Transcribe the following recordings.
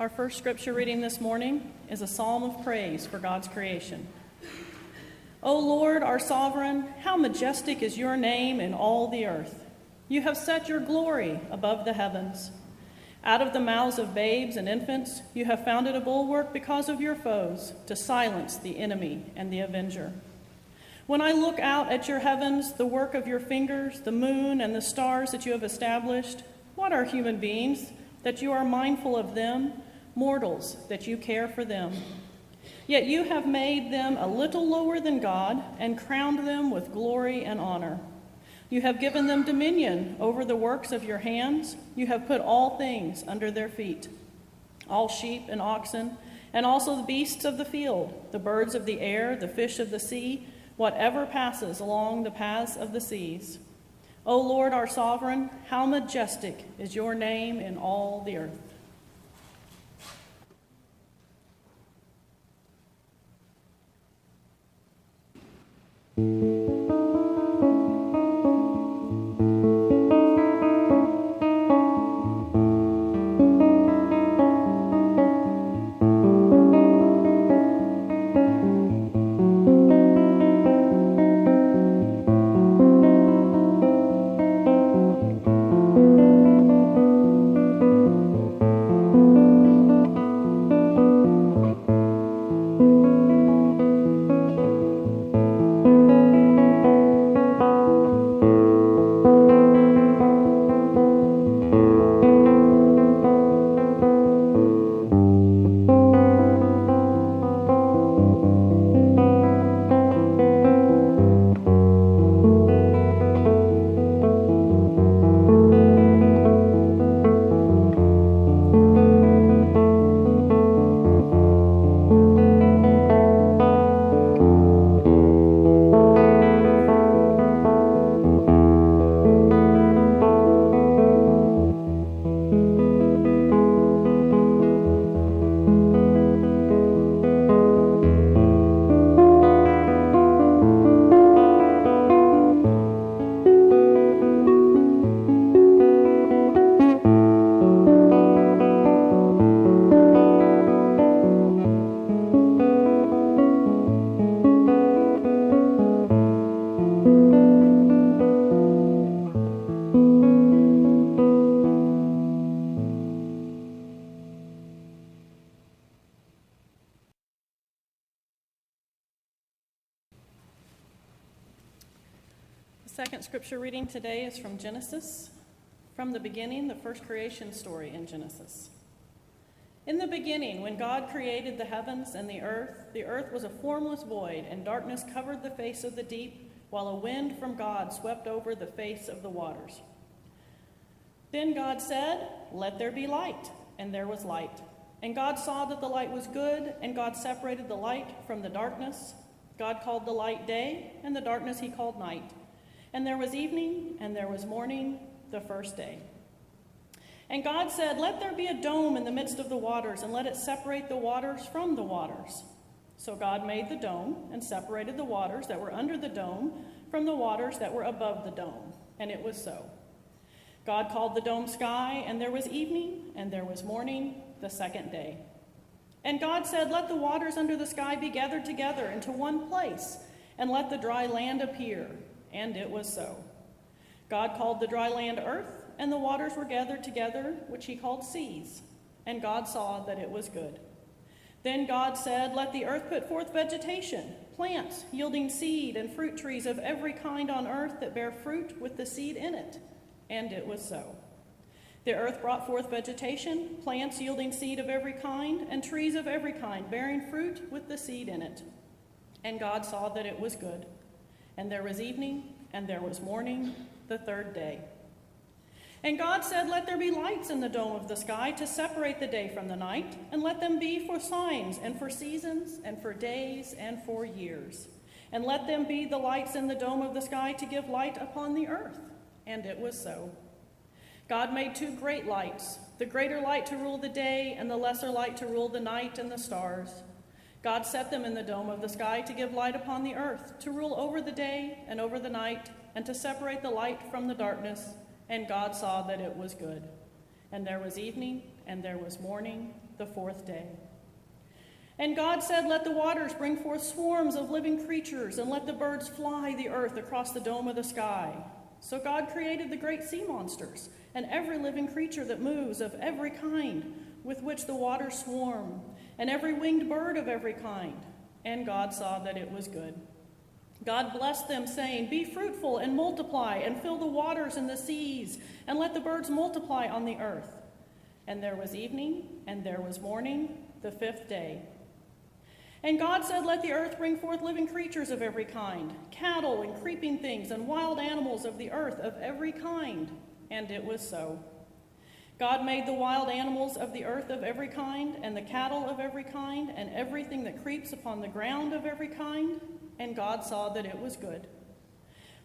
Our first scripture reading this morning is a psalm of praise for God's creation. O Lord, our sovereign, how majestic is your name in all the earth. You have set your glory above the heavens. Out of the mouths of babes and infants, you have founded a bulwark because of your foes, to silence the enemy and the avenger. When I look out at your heavens, the work of your fingers, the moon and the stars that you have established, what are human beings that you are mindful of them, mortals that you care for them? Yet you have made them a little lower than God and crowned them with glory and honor. You have given them dominion over the works of your hands. You have put all things under their feet, all sheep and oxen, and also the beasts of the field, the birds of the air, the fish of the sea, whatever passes along the paths of the seas. O Lord, our sovereign, how majestic is your name in all the earth. The second scripture reading today is from Genesis, from the beginning, the first creation story in Genesis. In the beginning, when God created the heavens and the earth was a formless void, and darkness covered the face of the deep, while a wind from God swept over the face of the waters. Then God said, "Let there be light," and there was light. And God saw that the light was good, and God separated the light from the darkness. God called the light day, and the darkness he called night. And there was evening, and there was morning, the first day. And God said, "Let there be a dome in the midst of the waters, and let it separate the waters from the waters." So God made the dome, and separated the waters that were under the dome from the waters that were above the dome. And it was so. God called the dome sky, and there was evening, and there was morning, the second day. And God said, "Let the waters under the sky be gathered together into one place, and let the dry land appear." And it was so. God called the dry land earth, and the waters were gathered together, which he called seas. And God saw that it was good. Then God said, "Let the earth put forth vegetation, plants yielding seed, and fruit trees of every kind on earth that bear fruit with the seed in it." And it was so. The earth brought forth vegetation, plants yielding seed of every kind, and trees of every kind bearing fruit with the seed in it. And God saw that it was good. And there was evening, and there was morning, the third day. And God said, "Let there be lights in the dome of the sky to separate the day from the night, and let them be for signs and for seasons and for days and for years. And let them be the lights in the dome of the sky to give light upon the earth." And it was so. God made two great lights, the greater light to rule the day and the lesser light to rule the night and the stars. God set them in the dome of the sky to give light upon the earth, to rule over the day and over the night, and to separate the light from the darkness. And God saw that it was good. And there was evening, and there was morning, the fourth day. And God said, "Let the waters bring forth swarms of living creatures, and let the birds fly the earth across the dome of the sky." So God created the great sea monsters, and every living creature that moves of every kind, with which the waters swarm, and every winged bird of every kind. And God saw that it was good. God blessed them, saying, "Be fruitful and multiply, and fill the waters and the seas, and let the birds multiply on the earth." And there was evening, and there was morning, the fifth day. And God said, "Let the earth bring forth living creatures of every kind, cattle and creeping things, and wild animals of the earth of every kind." And it was so. God made the wild animals of the earth of every kind, and the cattle of every kind, and everything that creeps upon the ground of every kind. And God saw that it was good.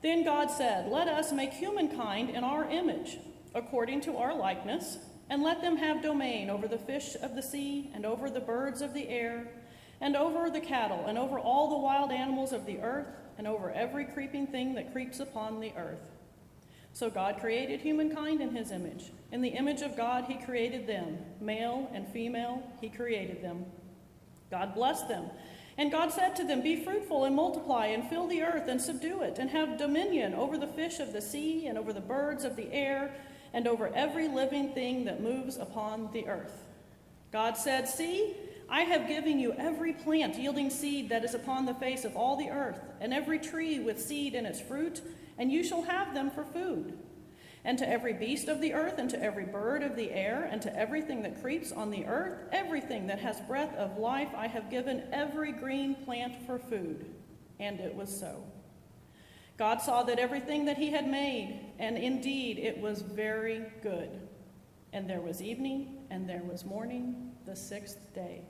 Then God said, "Let us make humankind in our image, according to our likeness, and let them have domain over the fish of the sea, and over the birds of the air, and over the cattle, and over all the wild animals of the earth, and over every creeping thing that creeps upon the earth." So God created humankind in his image. In the image of God he created them. Male and female he created them. God blessed them. And God said to them, "Be fruitful and multiply, and fill the earth and subdue it, and have dominion over the fish of the sea, and over the birds of the air, and over every living thing that moves upon the earth." God said, "See, I have given you every plant yielding seed that is upon the face of all the earth, and every tree with seed in its fruit, and you shall have them for food. And to every beast of the earth, and to every bird of the air, and to everything that creeps on the earth, everything that has breath of life, I have given every green plant for food." And it was so. God saw that everything that he had made, and indeed it was very good. And there was evening, and there was morning, the sixth day.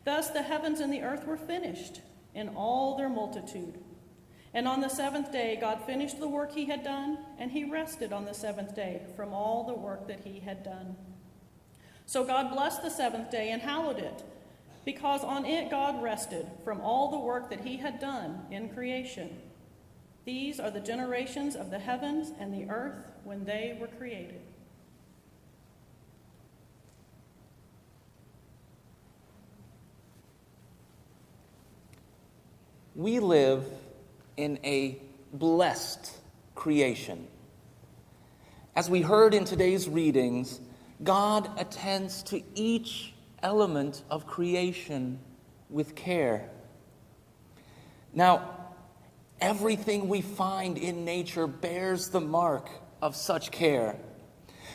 Thus the heavens and the earth were finished in all their multitude. And on the seventh day God finished the work he had done, and he rested on the seventh day from all the work that he had done. So God blessed the seventh day and hallowed it, because on it God rested from all the work that he had done in creation. These are the generations of the heavens and the earth when they were created. We live in a blessed creation. As we heard in today's readings, God attends to each element of creation with care. Now, everything we find in nature bears the mark of such care.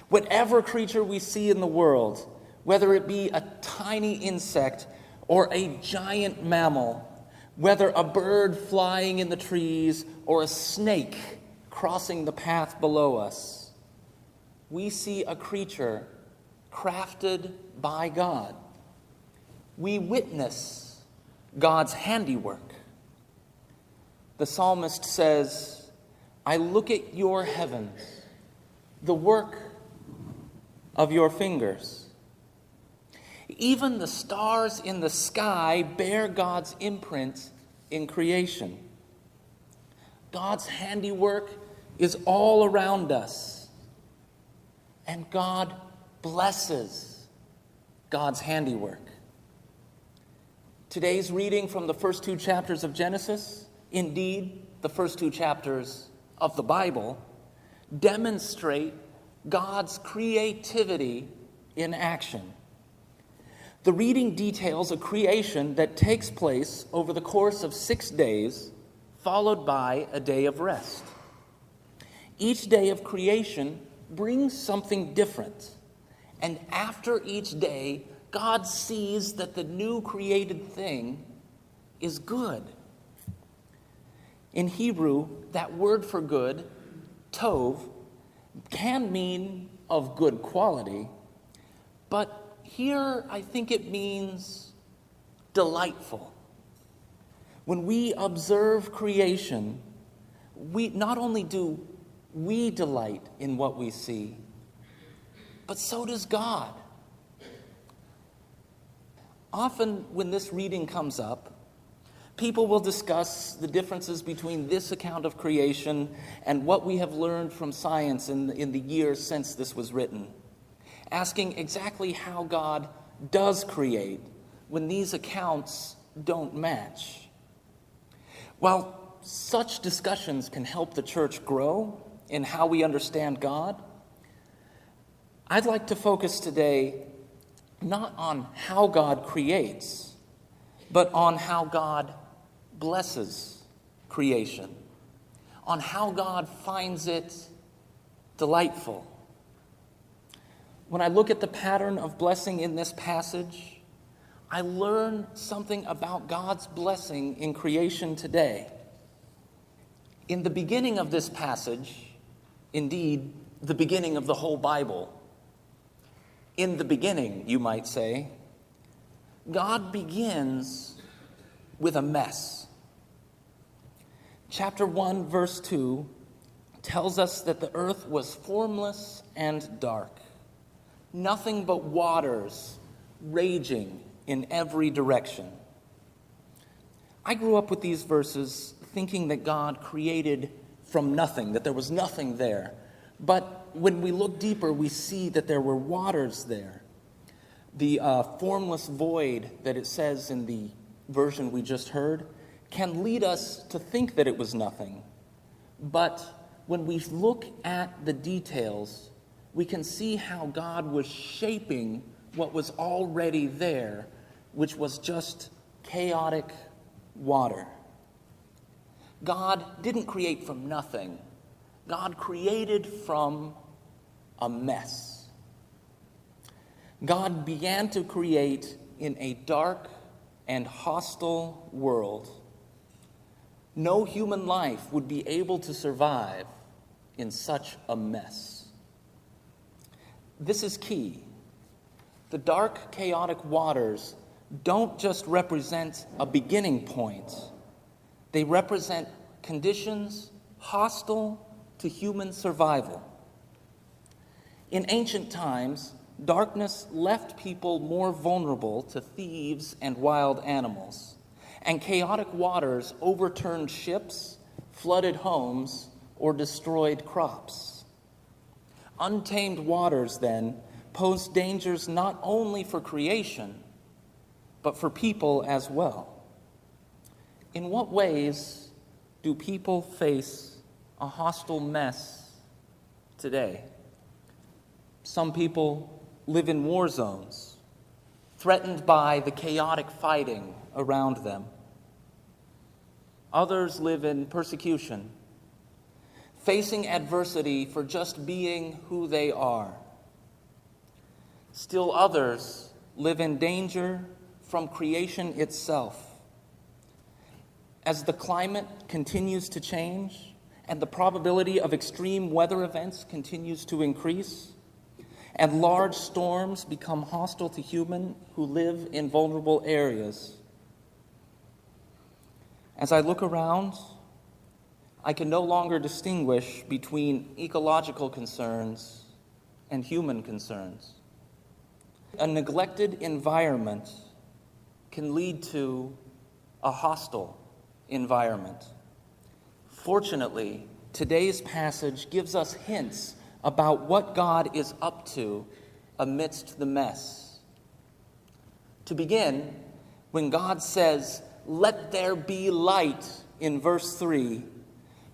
Whatever creature we see in the world, whether it be a tiny insect or a giant mammal, whether a bird flying in the trees or a snake crossing the path below us, we see a creature crafted by God. We witness God's handiwork. The psalmist says, "I look at your heavens, the work of your fingers." Even the stars in the sky bear God's imprint in creation. God's handiwork is all around us, and God blesses God's handiwork. Today's reading from the first two chapters of Genesis, indeed the first two chapters of the Bible, demonstrate God's creativity in action. The reading details a creation that takes place over the course of 6 days, followed by a day of rest. Each day of creation brings something different, and after each day, God sees that the new created thing is good. In Hebrew, that word for good, tov, can mean of good quality, but here, I think it means delightful. When we observe creation, we not only do we delight in what we see, but so does God. Often when this reading comes up, people will discuss the differences between this account of creation and what we have learned from science in the years since this was written. asking exactly how God does create when these accounts don't match. While such discussions can help the church grow in how we understand God, I'd like to focus today not on how God creates, but on how God blesses creation, on how God finds it delightful. When I look at the pattern of blessing in this passage, I learn something about God's blessing in creation today. In the beginning of this passage, indeed, the beginning of the whole Bible, in the beginning, you might say, God begins with a mess. Chapter 1, verse 2 tells us that the earth was formless and dark, nothing but waters raging in every direction. I grew up with these verses thinking that God created from nothing, that there was nothing there. But when we look deeper, we see that there were waters there. The formless void that it says in the version we just heard can lead us to think that it was nothing. But when we look at the details, we can see how God was shaping what was already there, which was just chaotic water. God didn't create from nothing. God created from a mess. God began to create in a dark and hostile world. No human life would be able to survive in such a mess. This is key. The dark, chaotic waters don't just represent a beginning point. They represent conditions hostile to human survival. In ancient times, darkness left people more vulnerable to thieves and wild animals, and chaotic waters overturned ships, flooded homes, or destroyed crops. Untamed waters, then, posed dangers not only for creation, but for people as well. In what ways do people face a hostile mess today? Some people live in war zones, threatened by the chaotic fighting around them. Others live in persecution, facing adversity for just being who they are. Still others live in danger from creation itself. As the climate continues to change and the probability of extreme weather events continues to increase, and large storms become hostile to humans who live in vulnerable areas. As I look around, I can no longer distinguish between ecological concerns and human concerns. A neglected environment can lead to a hostile environment. Fortunately, today's passage gives us hints about what God is up to amidst the mess. To begin, when God says, "Let there be light," in verse 3,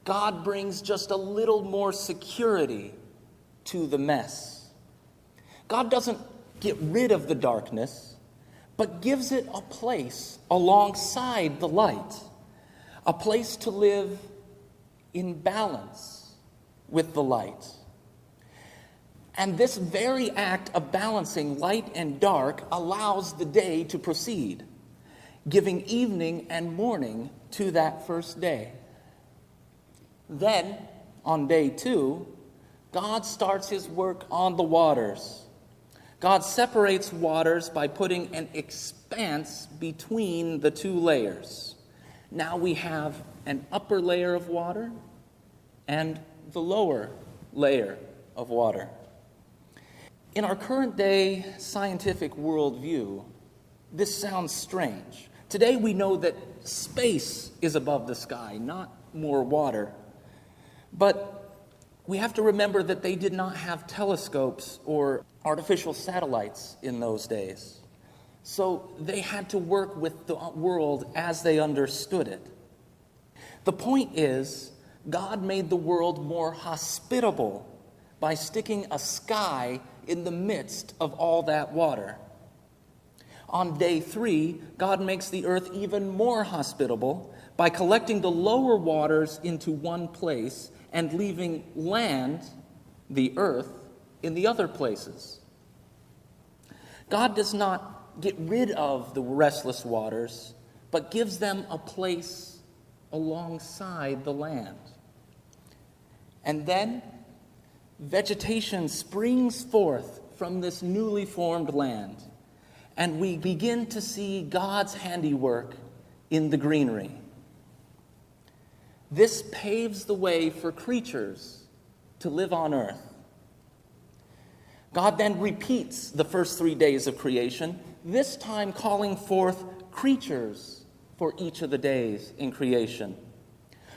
God brings just a little more security to the mess. God doesn't get rid of the darkness, but gives it a place alongside the light, a place to live in balance with the light. And this very act of balancing light and dark allows the day to proceed, giving evening and morning to that first day. Then, on day 2, God starts his work on the waters. God separates waters by putting an expanse between the two layers. Now we have an upper layer of water and the lower layer of water. In our current day scientific worldview, this sounds strange. Today we know that space is above the sky, not more water. But We have to remember that they did not have telescopes or artificial satellites in those days. So they had to work with the world as they understood it. The point is, God made the world more hospitable by sticking a sky in the midst of all that water. On day 3, God makes the earth even more hospitable by collecting the lower waters into one place and leaving land, the earth, in the other places. God does not get rid of the restless waters, but gives them a place alongside the land. And then vegetation springs forth from this newly formed land, and we begin to see God's handiwork in the greenery. This paves the way for creatures to live on earth. God then repeats the first 3 days of creation, this time calling forth creatures for each of the days in creation.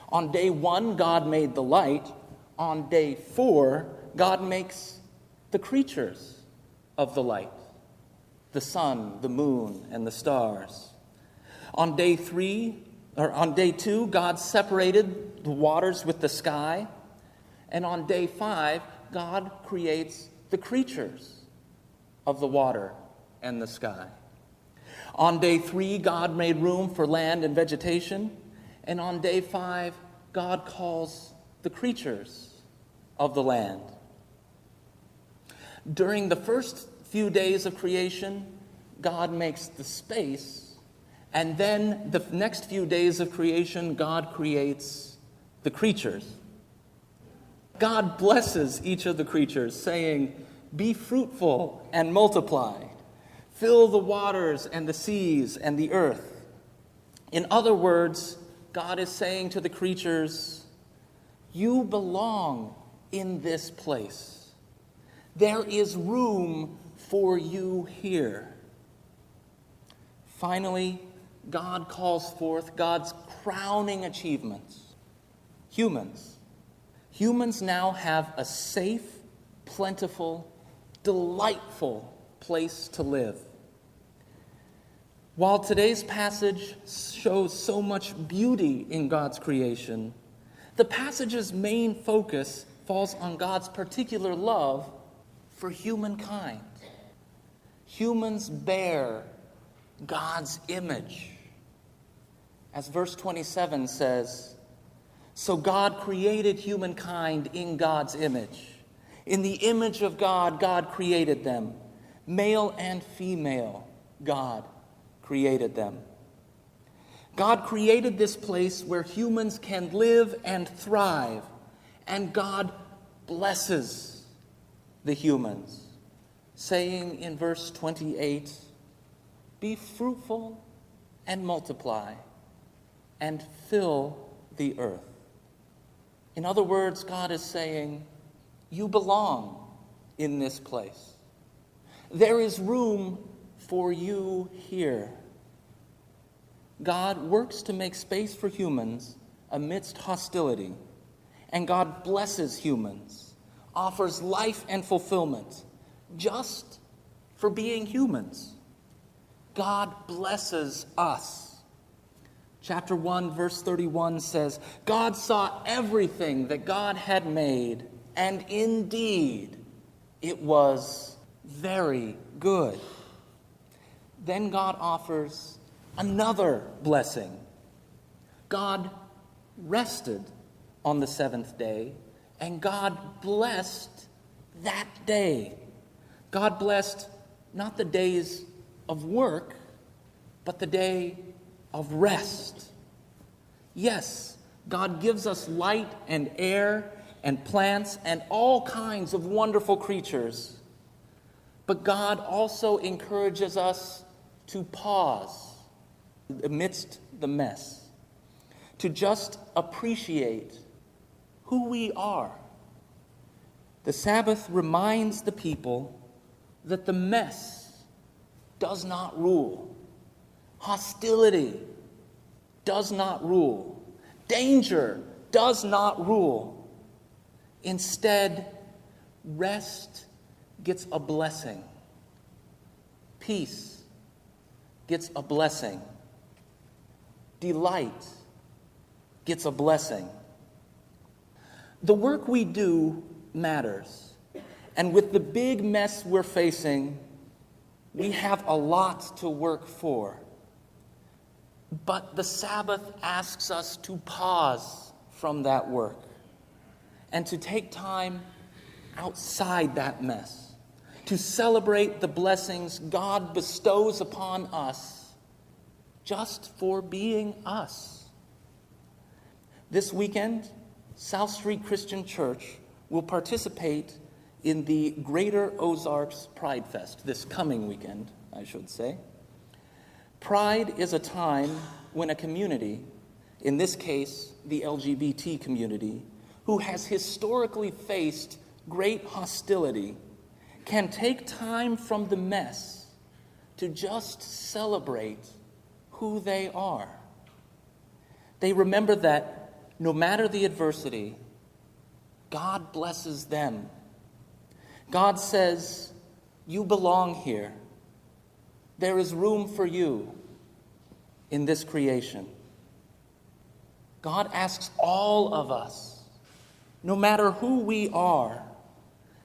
On day 1, God made the light. On day 4, God makes the creatures of the light, the sun, the moon, and the stars. On day 2, God separated the waters with the sky. And on day 5, God creates the creatures of the water and the sky. On day 3, God made room for land and vegetation. And on day 5, God calls the creatures of the land. During the first few days of creation, God makes the space. And then the next few days of creation, God creates the creatures. God blesses each of the creatures, saying, "Be fruitful and multiply. Fill the waters and the seas and the earth." In other words, God is saying to the creatures, "You belong in this place. There is room for you here." Finally, God calls forth God's crowning achievements. Humans. Humans now have a safe, plentiful, delightful place to live. While today's passage shows so much beauty in God's creation, the passage's main focus falls on God's particular love for humankind. Humans bear God's image. As verse 27 says, "So God created humankind in God's image. In the image of God, God created them. Male and female, God created them." God created this place where humans can live and thrive, and God blesses the humans, saying in verse 28, "Be fruitful and multiply, and fill the earth." In other words, God is saying, you belong in this place. There is room for you here. God works to make space for humans amidst hostility, and God blesses humans, offers life and fulfillment just for being humans. God blesses us. Chapter 1, verse 31 says, "God saw everything that God had made, and indeed it was very good." Then God offers another blessing. God rested on the 7th day, and God blessed that day. God blessed not the days of work, but the day of rest. Yes, God gives us light and air and plants and all kinds of wonderful creatures. But God also encourages us to pause amidst the mess, to just appreciate who we are. The Sabbath reminds the people that the mess does not rule. Hostility does not rule. Danger does not rule. Instead, rest gets a blessing. Peace gets a blessing. Delight gets a blessing. The work we do matters. And with the big mess we're facing, we have a lot to work for. But the Sabbath asks us to pause from that work and to take time outside that mess, to celebrate the blessings God bestows upon us just for being us. This weekend, South Street Christian Church will participate in the Greater Ozarks Pride Fest this coming weekend, I should say. Pride is a time when a community, in this case, the LGBT community, who has historically faced great hostility, can take time from the mess to just celebrate who they are. They remember that no matter the adversity, God blesses them. God says, "You belong here. There is room for you in this creation." God asks all of us, no matter who we are,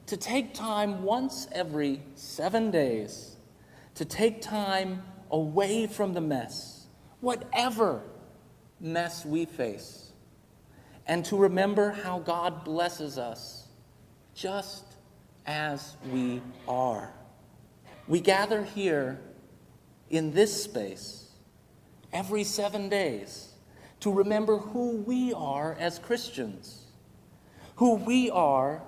to take time once every 7 days, to take time away from the mess, whatever mess we face, and to remember how God blesses us just as we are. We gather here in this space every 7 days to remember who we are as Christians, who we are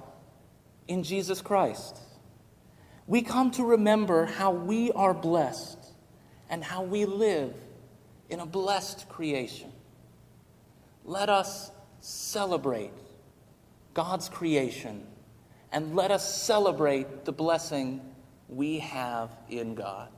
in Jesus Christ. We come to remember how we are blessed and how we live in a blessed creation. Let us celebrate God's creation and let us celebrate the blessing we have in God.